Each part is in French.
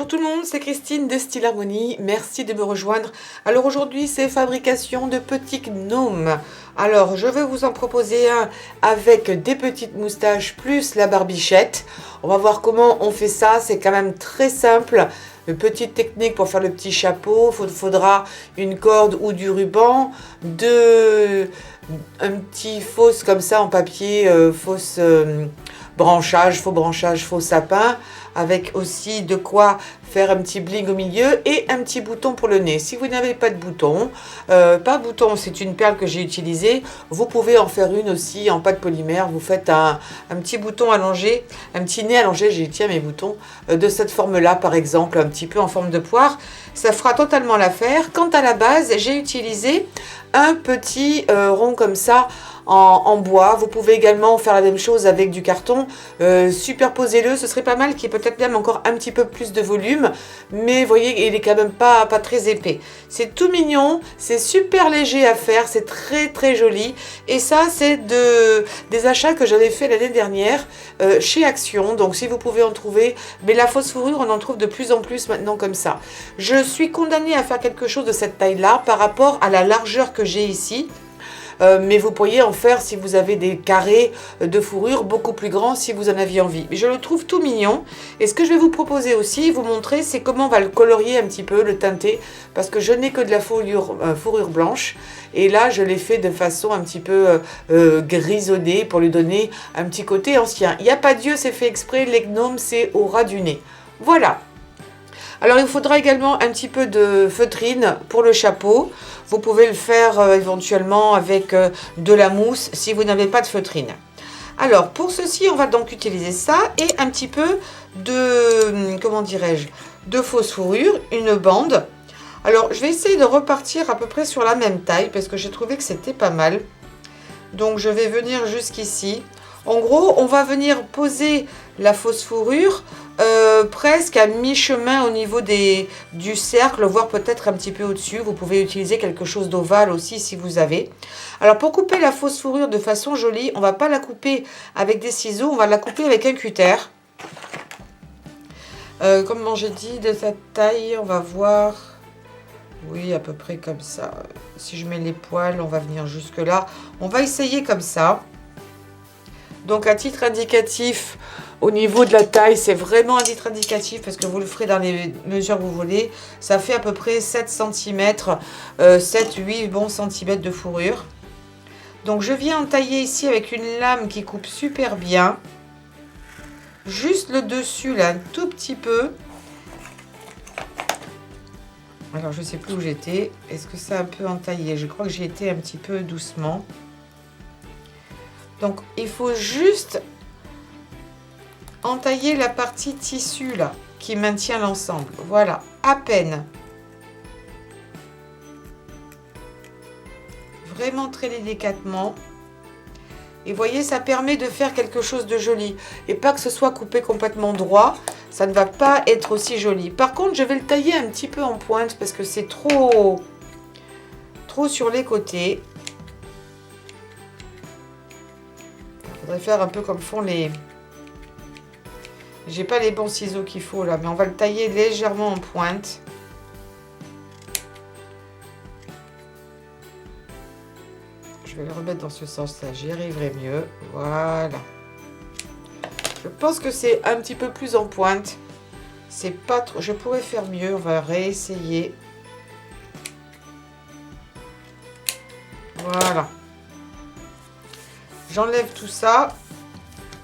Bonjour tout le monde, c'est Christine de Style Harmonie, merci de me rejoindre. Alors aujourd'hui c'est fabrication de petits gnomes. Alors je vais vous en proposer un avec des petites moustaches plus la barbichette. On va voir comment on fait ça, c'est quand même très simple. Une petite technique pour faire le petit chapeau, il faudra une corde ou du ruban, un petit fausse comme ça en papier, fausse branchage, faux sapin, avec aussi de quoi faire un petit bling au milieu et un petit bouton pour le nez. Si vous n'avez pas de bouton, c'est une perle que j'ai utilisée, vous pouvez en faire une aussi en pâte polymère. Vous faites un petit bouton allongé, un petit nez allongé, j'ai tiens mes boutons, de cette forme-là par exemple, un petit peu en forme de poire. Ça fera totalement l'affaire. Quant à la base, j'ai utilisé un petit rond comme ça en bois. Vous pouvez également faire la même chose avec du carton. Superposez-le, ce serait pas mal qu'il y ait peut-être même encore un petit peu plus de volume. Mais vous voyez, il est quand même pas très épais. C'est tout mignon, c'est super léger à faire, c'est très très joli. Et ça, c'est des achats que j'avais fait l'année dernière chez Action. Donc si vous pouvez en trouver, mais la fausse fourrure, on en trouve de plus en plus maintenant comme ça. Je suis condamnée à faire quelque chose de cette taille-là par rapport à la largeur que j'ai ici. Mais vous pourriez en faire si vous avez des carrés de fourrure beaucoup plus grands si vous en aviez envie. Mais je le trouve tout mignon. Et ce que je vais vous proposer aussi, vous montrer, c'est comment on va le colorier un petit peu, le teinter. Parce que je n'ai que de la fourrure blanche. Et là, je l'ai fait de façon un petit peu grisonnée pour lui donner un petit côté ancien. Il n'y a pas Dieu, c'est fait exprès. Les gnomes, c'est au ras du nez. Voilà. Alors il faudra également un petit peu de feutrine pour le chapeau. Vous pouvez le faire éventuellement avec de la mousse si vous n'avez pas de feutrine. Alors pour ceci, on va donc utiliser ça et un petit peu de, comment dirais-je, de fausse fourrure, une bande. Alors je vais essayer de repartir à peu près sur la même taille parce que j'ai trouvé que c'était pas mal. Donc je vais venir jusqu'ici. En gros, on va venir poser la fausse fourrure presque à mi-chemin au niveau du cercle, voire peut-être un petit peu au-dessus. Vous pouvez utiliser quelque chose d'ovale aussi si vous avez. Alors pour couper la fausse fourrure de façon jolie, on ne va pas la couper avec des ciseaux, on va la couper avec un cutter. Comme j'ai dit, de cette taille, on va voir... Oui, à peu près comme ça. Si je mets les poils, on va venir jusque là. On va essayer comme ça. Donc à titre indicatif, au niveau de la taille, c'est vraiment un titre indicatif parce que vous le ferez dans les mesures que vous voulez. Ça fait à peu près 7 cm, 7-8 bons centimètres de fourrure. Donc je viens entailler ici avec une lame qui coupe super bien. Juste le dessus là, un tout petit peu. Alors je ne sais plus où j'étais. Est-ce que ça a un peu entaillé? Je crois que j'ai été un petit peu doucement. Donc il faut juste entailler la partie tissu là qui maintient l'ensemble. Voilà, à peine. Vraiment très délicatement. Et vous voyez, ça permet de faire quelque chose de joli. Et pas que ce soit coupé complètement droit. Ça ne va pas être aussi joli. Par contre, je vais le tailler un petit peu en pointe parce que c'est trop sur les côtés. Il faudrait faire un peu comme font les... J'ai pas les bons ciseaux qu'il faut là, mais on va le tailler légèrement en pointe. Je vais le remettre dans ce sens-là, j'y arriverai mieux. Voilà. Je pense que c'est un petit peu plus en pointe. C'est pas trop... Je pourrais faire mieux, on va réessayer. Voilà. J'enlève tout ça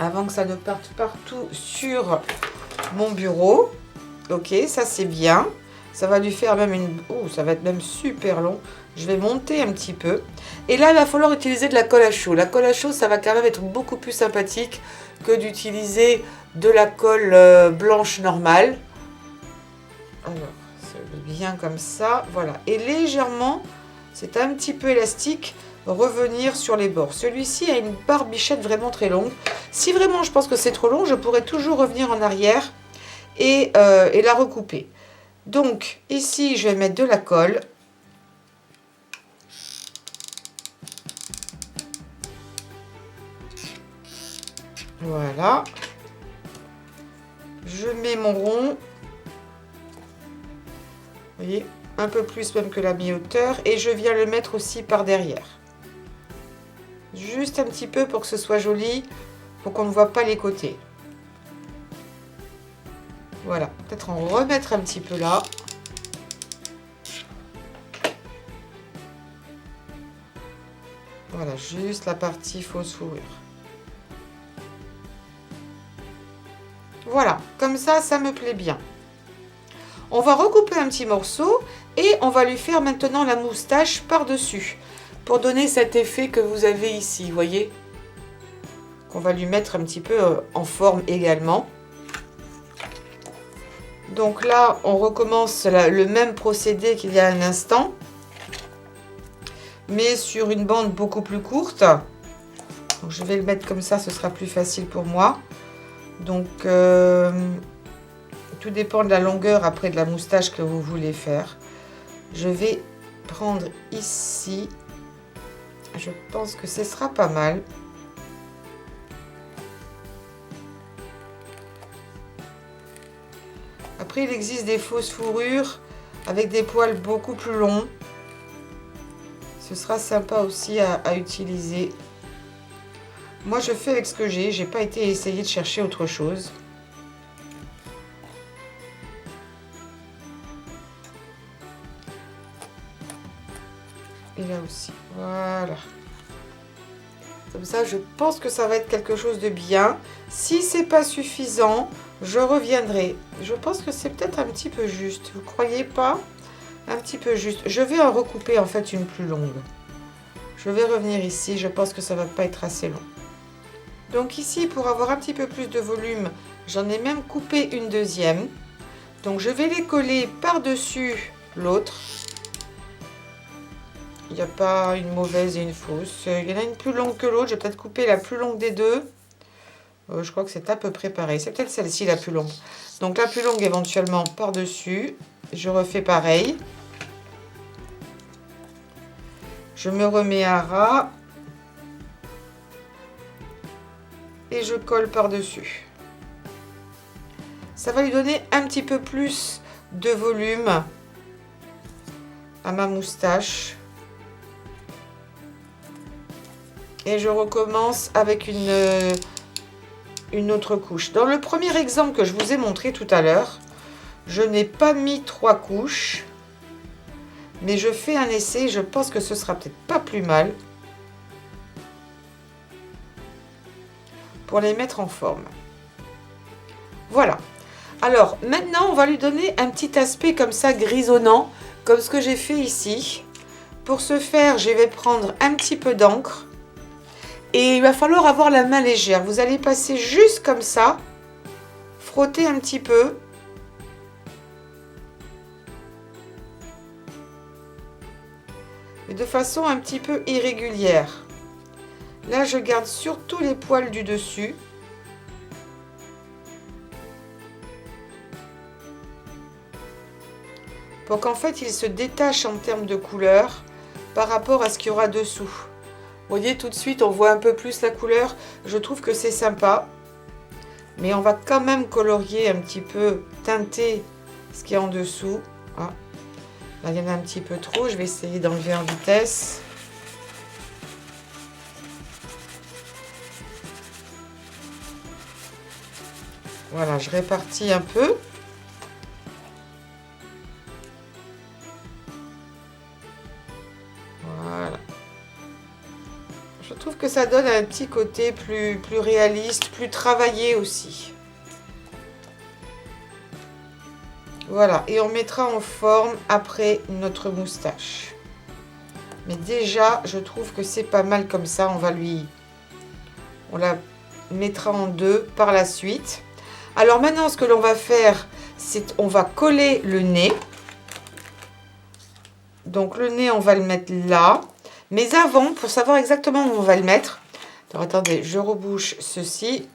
avant que ça ne parte partout sur mon bureau. Ok, ça c'est bien. Ça va lui faire même une... Oh, ça va être même super long. Je vais monter un petit peu. Et là, il va falloir utiliser de la colle à chaud. La colle à chaud, ça va quand même être beaucoup plus sympathique que d'utiliser de la colle blanche normale. Alors, c'est bien comme ça. Voilà. Et légèrement, c'est un petit peu élastique, revenir sur les bords. Celui-ci a une barbichette vraiment très longue. Si vraiment je pense que c'est trop long, je pourrais toujours revenir en arrière et la recouper. Donc, ici, je vais mettre de la colle. Voilà. Je mets mon rond. Vous voyez, un peu plus même que la mi-hauteur. Et je viens le mettre aussi par derrière. Juste un petit peu pour que ce soit joli, pour qu'on ne voit pas les côtés. Voilà, peut-être en remettre un petit peu là. Voilà, juste la partie fausse fourrure. Voilà, comme ça me plaît bien. On va recouper un petit morceau et on va lui faire maintenant la moustache par-dessus pour donner cet effet que vous avez ici, vous voyez, qu'on va lui mettre un petit peu en forme également. Donc là, on recommence le même procédé qu'il y a un instant, mais sur une bande beaucoup plus courte. Donc, je vais le mettre comme ça, ce sera plus facile pour moi. Donc, tout dépend de la longueur après de la moustache que vous voulez faire. Je vais prendre ici. Je pense que ce sera pas mal. Après, il existe des fausses fourrures avec des poils beaucoup plus longs. Ce sera sympa aussi à utiliser. Moi, je fais avec ce que j'ai. J'ai pas été essayer de chercher autre chose. Et là aussi. Voilà. Comme ça, je pense que ça va être quelque chose de bien. Si c'est pas suffisant, je reviendrai. Je pense que c'est peut-être un petit peu juste. Vous croyez pas? Un petit peu juste. Je vais en recouper en fait une plus longue. Je vais revenir ici. Je pense que ça va pas être assez long. Donc ici, pour avoir un petit peu plus de volume, j'en ai même coupé une deuxième. Donc je vais les coller par-dessus l'autre. Il n'y a pas une mauvaise et une fausse. Il y en a une plus longue que l'autre. Je vais peut-être couper la plus longue des deux. Je crois que c'est à peu près pareil. C'est peut-être celle-ci la plus longue. Donc la plus longue éventuellement par-dessus. Je refais pareil. Je me remets à ras. Et je colle par-dessus. Ça va lui donner un petit peu plus de volume à ma moustache. Et je recommence avec une autre couche. Dans le premier exemple que je vous ai montré tout à l'heure, je n'ai pas mis 3 couches. Mais je fais un essai, je pense que ce sera peut-être pas plus mal. Pour les mettre en forme. Voilà. Alors, maintenant, on va lui donner un petit aspect comme ça, grisonnant, comme ce que j'ai fait ici. Pour ce faire, je vais prendre un petit peu d'encre. Et il va falloir avoir la main légère. Vous allez passer juste comme ça, frotter un petit peu. Mais de façon un petit peu irrégulière. Là, je garde surtout les poils du dessus. Pour qu'en fait, il se détache en termes de couleur par rapport à ce qu'il y aura dessous. Vous voyez, tout de suite, on voit un peu plus la couleur. Je trouve que c'est sympa. Mais on va quand même colorier un petit peu, teinter ce qu'il y a en dessous. Ah. Là, il y en a un petit peu trop. Je vais essayer d'enlever en vitesse. Voilà, je répartis un peu. Voilà. Je trouve que ça donne un petit côté plus réaliste, plus travaillé aussi. Voilà, et on mettra en forme après notre moustache. Mais déjà, je trouve que c'est pas mal comme ça. On la mettra en deux par la suite. Alors maintenant, ce que l'on va faire, c'est on va coller le nez. Donc le nez, on va le mettre là. Mais avant, pour savoir exactement où on va le mettre, alors attendez, je rebouche ceci.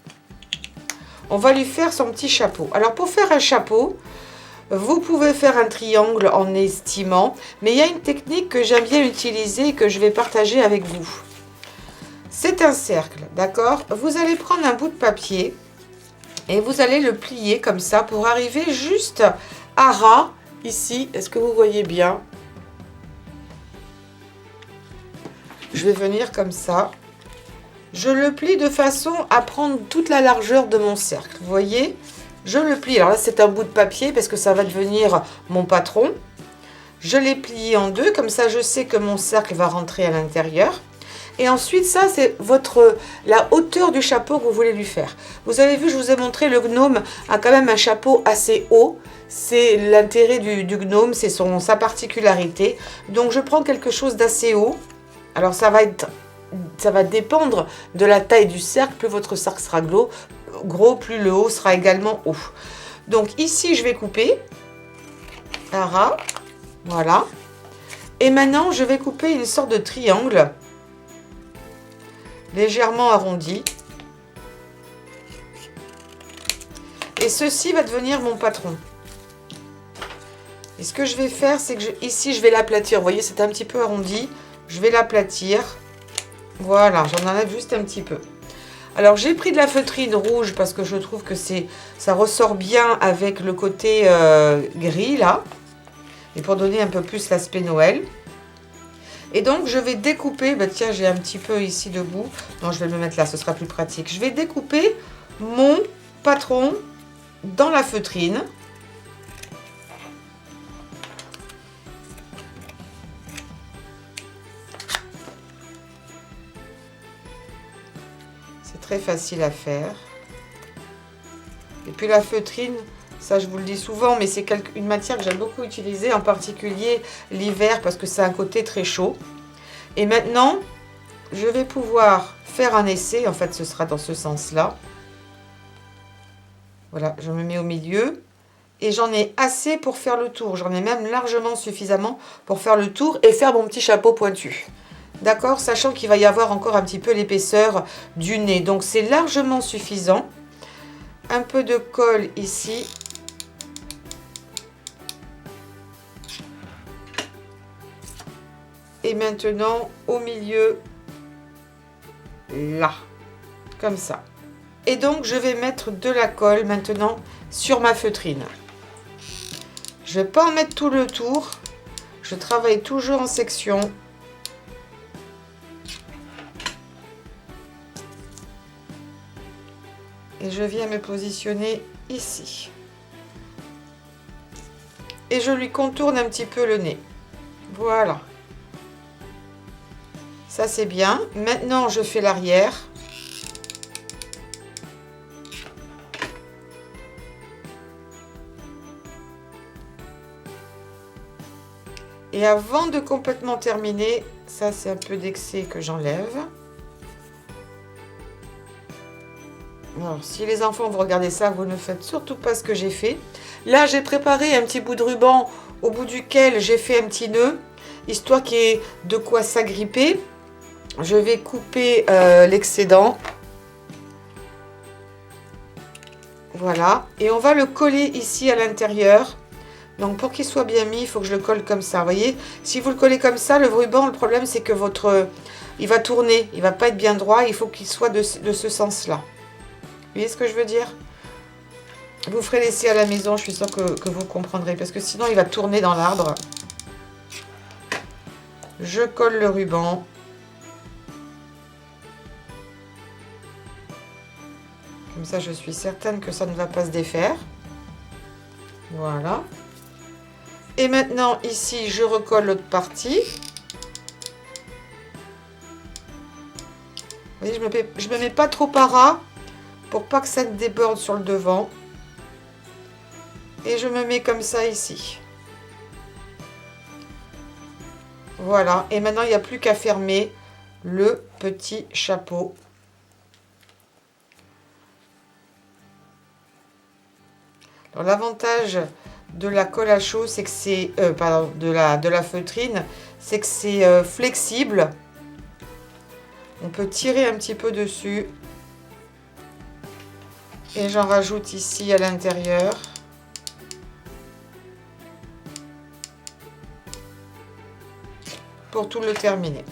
On va lui faire son petit chapeau. Alors pour faire un chapeau, vous pouvez faire un triangle en estimant, mais il y a une technique que j'aime bien utiliser et que je vais partager avec vous. C'est un cercle, d'accord? Vous allez prendre un bout de papier et vous allez le plier comme ça pour arriver juste à ras ici, est-ce que vous voyez bien? Je vais venir comme ça. Je le plie de façon à prendre toute la largeur de mon cercle. Vous voyez? Je le plie. Alors là, c'est un bout de papier parce que ça va devenir mon patron. Je l'ai plié en deux. Comme ça, je sais que mon cercle va rentrer à l'intérieur. Et ensuite, ça, c'est la hauteur du chapeau que vous voulez lui faire. Vous avez vu, je vous ai montré, le gnome a quand même un chapeau assez haut. C'est l'intérêt du gnome, c'est sa particularité. Donc, je prends quelque chose d'assez haut. Alors, ça va dépendre de la taille du cercle. Plus votre cercle sera gros, plus le haut sera également haut. Donc, ici, je vais couper. Un ras. Voilà. Et maintenant, je vais couper une sorte de triangle légèrement arrondi. Et ceci va devenir mon patron. Et ce que je vais faire, c'est que ici, je vais l'aplatir. Vous voyez, c'est un petit peu arrondi. Je vais l'aplatir. Voilà, j'en enlève juste un petit peu. Alors, j'ai pris de la feutrine rouge parce que je trouve que ça ressort bien avec le côté gris, là. Et pour donner un peu plus l'aspect Noël. Et donc, je vais découper, bah tiens, j'ai un petit peu ici debout. Non, je vais me mettre là, ce sera plus pratique. Je vais découper mon patron dans la feutrine. C'est très facile à faire. Et puis la feutrine, ça je vous le dis souvent, mais c'est une matière que j'aime beaucoup utiliser, en particulier l'hiver, parce que c'est un côté très chaud. Et maintenant, je vais pouvoir faire un essai. En fait, ce sera dans ce sens-là. Voilà, je me mets au milieu. Et j'en ai assez pour faire le tour. J'en ai même largement suffisamment pour faire le tour et faire mon petit chapeau pointu. D'accord? Sachant qu'il va y avoir encore un petit peu l'épaisseur du nez. Donc, c'est largement suffisant. Un peu de colle ici. Et maintenant, au milieu, là, comme ça. Et donc, je vais mettre de la colle maintenant sur ma feutrine. Je ne vais pas en mettre tout le tour. Je travaille toujours en section. Et je viens me positionner ici. Et je lui contourne un petit peu le nez. Voilà. Ça, c'est bien. Maintenant, je fais l'arrière. Et avant de complètement terminer, ça, c'est un peu d'excès que j'enlève. Alors, si les enfants vous regardez ça, vous ne faites surtout pas ce que j'ai fait. Là, j'ai préparé un petit bout de ruban au bout duquel j'ai fait un petit nœud, histoire qu'il y ait de quoi s'agripper. Je vais couper l'excédent. Voilà. Et on va le coller ici à l'intérieur. Donc, pour qu'il soit bien mis, il faut que je le colle comme ça. Vous voyez, si vous le collez comme ça, le ruban, le problème, c'est que il va tourner. Il ne va pas être bien droit. Il faut qu'il soit de ce sens-là. Vous voyez ce que je veux dire? Vous ferez l'essai à la maison. Je suis sûre que vous comprendrez. Parce que sinon, il va tourner dans l'arbre. Je colle le ruban. Comme ça, je suis certaine que ça ne va pas se défaire. Voilà. Et maintenant, ici, je recolle l'autre partie. Vous voyez, je me mets pas trop à ras pour pas que ça ne déborde sur le devant. Et je me mets comme ça ici. Voilà. Et maintenant, il n'y a plus qu'à fermer le petit chapeau. Alors, l'avantage de la colle à chaud, c'est que c'est de la feutrine, c'est que c'est flexible. On peut tirer un petit peu dessus. Et j'en rajoute ici à l'intérieur. Pour tout le terminer.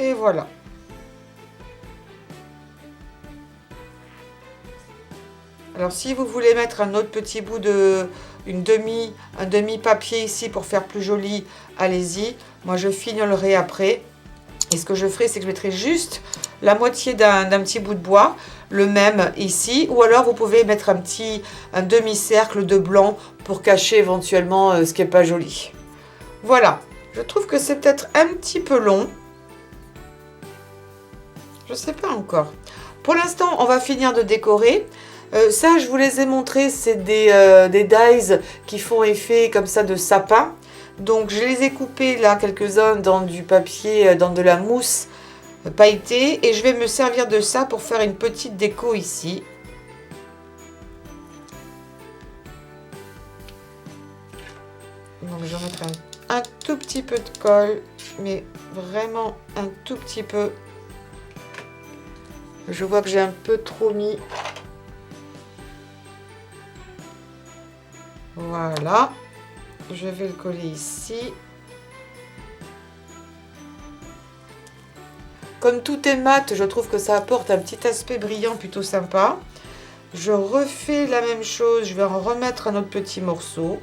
Et voilà. Alors si vous voulez mettre un autre petit bout de un demi papier ici pour faire plus joli, allez-y. Moi je fignolerai après. Et ce que je ferai, c'est que je mettrai juste la moitié d'un petit bout de bois, le même ici. Ou alors vous pouvez mettre un demi-cercle de blanc pour cacher éventuellement ce qui n'est pas joli. Voilà, je trouve que c'est peut-être un petit peu long. Je ne sais pas encore. Pour l'instant, on va finir de décorer. Ça, je vous les ai montrés, c'est des dies qui font effet comme ça de sapin. Donc, je les ai coupés là, quelques-uns dans du papier, dans de la mousse pailletée. Et je vais me servir de ça pour faire une petite déco ici. Donc, je vais mettre un tout petit peu de colle, mais vraiment un tout petit peu. Je vois que j'ai un peu trop mis. Voilà. Je vais le coller ici. Comme tout est mat, je trouve que ça apporte un petit aspect brillant plutôt sympa. Je refais la même chose. Je vais en remettre un autre petit morceau.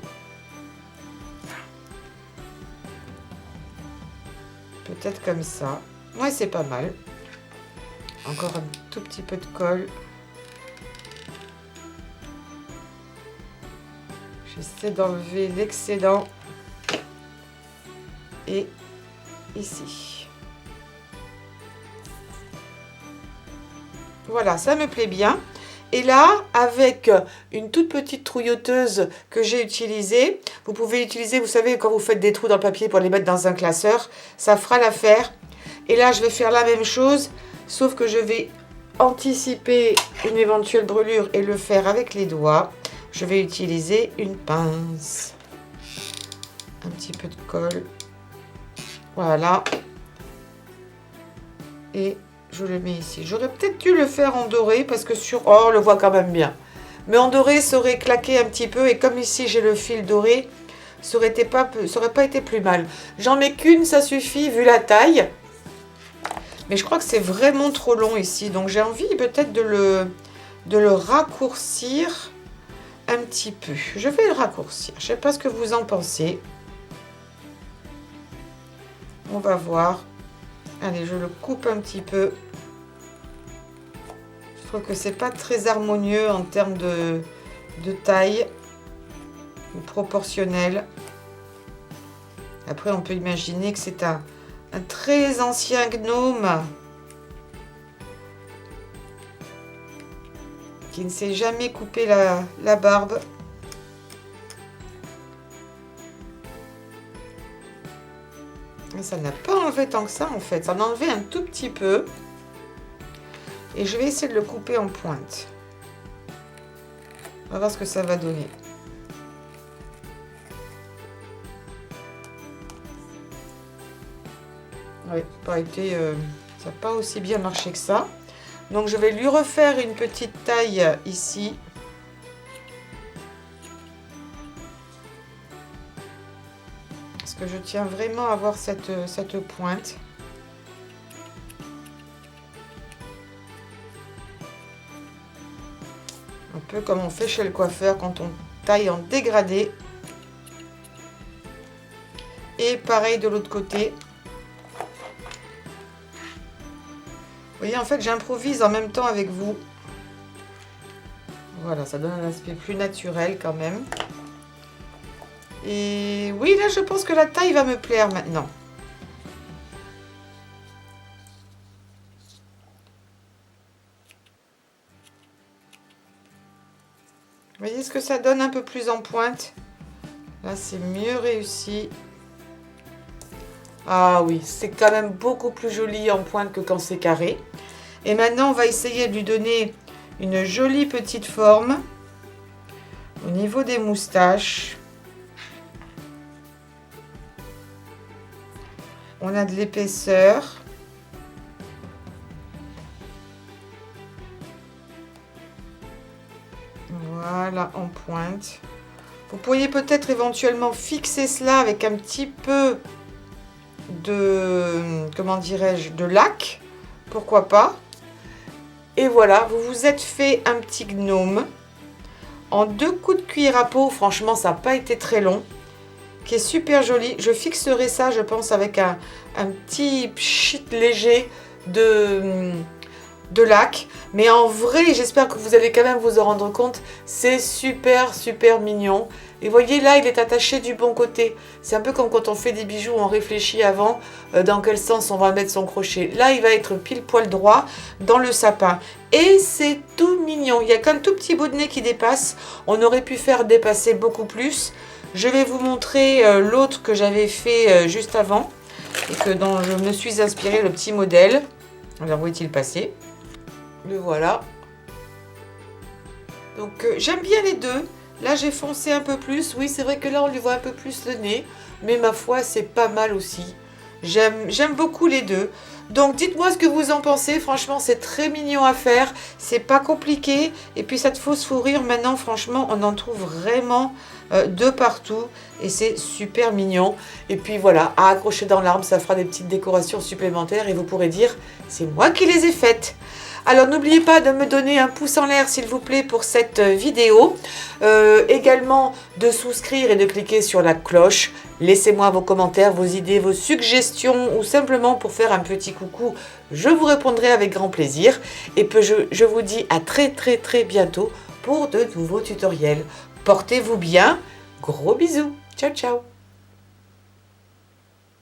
Peut-être comme ça. Ouais, c'est pas mal. Encore un tout petit peu de colle. J'essaie d'enlever l'excédent. Et ici. Voilà, ça me plaît bien. Et là, avec une toute petite trouilloteuse que j'ai utilisée, vous pouvez utiliser, vous savez, quand vous faites des trous dans le papier pour les mettre dans un classeur, ça fera l'affaire. Et là, je vais faire la même chose, sauf que je vais anticiper une éventuelle brûlure et le faire avec les doigts. Je vais utiliser une pince. Un petit peu de colle. Voilà. Et je le mets ici. J'aurais peut-être dû le faire en doré parce que sur... Oh, on le voit quand même bien. Mais en doré, ça aurait claqué un petit peu. Et comme ici, j'ai le fil doré, ça aurait pas été plus mal. J'en mets qu'une, ça suffit vu la taille. Mais je crois que c'est vraiment trop long ici. Donc, j'ai envie peut-être de le raccourcir un petit peu. Je vais le raccourcir. Je ne sais pas ce que vous en pensez. On va voir. Allez, je le coupe un petit peu. Je trouve que c'est pas très harmonieux en termes de taille ou proportionnel. Après, on peut imaginer que c'est un très ancien gnome qui ne s'est jamais coupé la barbe. Et ça n'a pas enlevé tant que ça en fait. Ça en a enlevé un tout petit peu. Et je vais essayer de le couper en pointe. On va voir ce que ça va donner. Oui, ça n'a pas aussi bien marché que ça. Donc je vais lui refaire une petite taille ici. Parce que je tiens vraiment à avoir cette pointe. Un peu comme on fait chez le coiffeur quand on taille en dégradé. Et pareil de l'autre côté. Vous voyez, en fait, j'improvise en même temps avec vous. Voilà, ça donne un aspect plus naturel quand même. Et oui, là, je pense que la taille va me plaire maintenant. Vous voyez ce que ça donne un peu plus en pointe? Là, c'est mieux réussi. Ah oui, c'est quand même beaucoup plus joli en pointe que quand c'est carré. Et maintenant, on va essayer de lui donner une jolie petite forme au niveau des moustaches. On a de l'épaisseur. Voilà, en pointe. Vous pourriez peut-être éventuellement fixer cela avec un petit peu de, comment dirais-je, de lac. Pourquoi pas. Et voilà, vous vous êtes fait un petit gnome. en 2 coups de cuillère à peau. Franchement, ça n'a pas été très long. Qui est super joli. Je fixerai ça, je pense, avec un petit pchit léger de lac. Mais en vrai, j'espère que vous allez quand même vous en rendre compte. C'est super, super mignon. Et vous voyez, là, il est attaché du bon côté. C'est un peu comme quand on fait des bijoux, on réfléchit avant dans quel sens on va mettre son crochet. Là, il va être pile poil droit dans le sapin. Et c'est tout mignon. Il y a qu'un tout petit bout de nez qui dépasse. On aurait pu faire dépasser beaucoup plus. Je vais vous montrer l'autre que j'avais fait juste avant et dont je me suis inspirée, le petit modèle. Alors, où est-il passé? Le voilà. Donc, j'aime bien les deux. Là, j'ai foncé un peu plus. Oui, c'est vrai que là, on lui voit un peu plus le nez. Mais ma foi, c'est pas mal aussi. J'aime beaucoup les deux. Donc, dites-moi ce que vous en pensez. Franchement, c'est très mignon à faire. C'est pas compliqué. Et puis, cette fausse fourrure, maintenant, franchement, on en trouve vraiment de partout. Et c'est super mignon. Et puis, voilà, à accrocher dans l'arbre, ça fera des petites décorations supplémentaires. Et vous pourrez dire, c'est moi qui les ai faites. Alors, n'oubliez pas de me donner un pouce en l'air, s'il vous plaît, pour cette vidéo. Également, de souscrire et de cliquer sur la cloche. Laissez-moi vos commentaires, vos idées, vos suggestions ou simplement pour faire un petit coucou. Je vous répondrai avec grand plaisir. Et puis, je vous dis à très, très, très bientôt pour de nouveaux tutoriels. Portez-vous bien. Gros bisous. Ciao, ciao.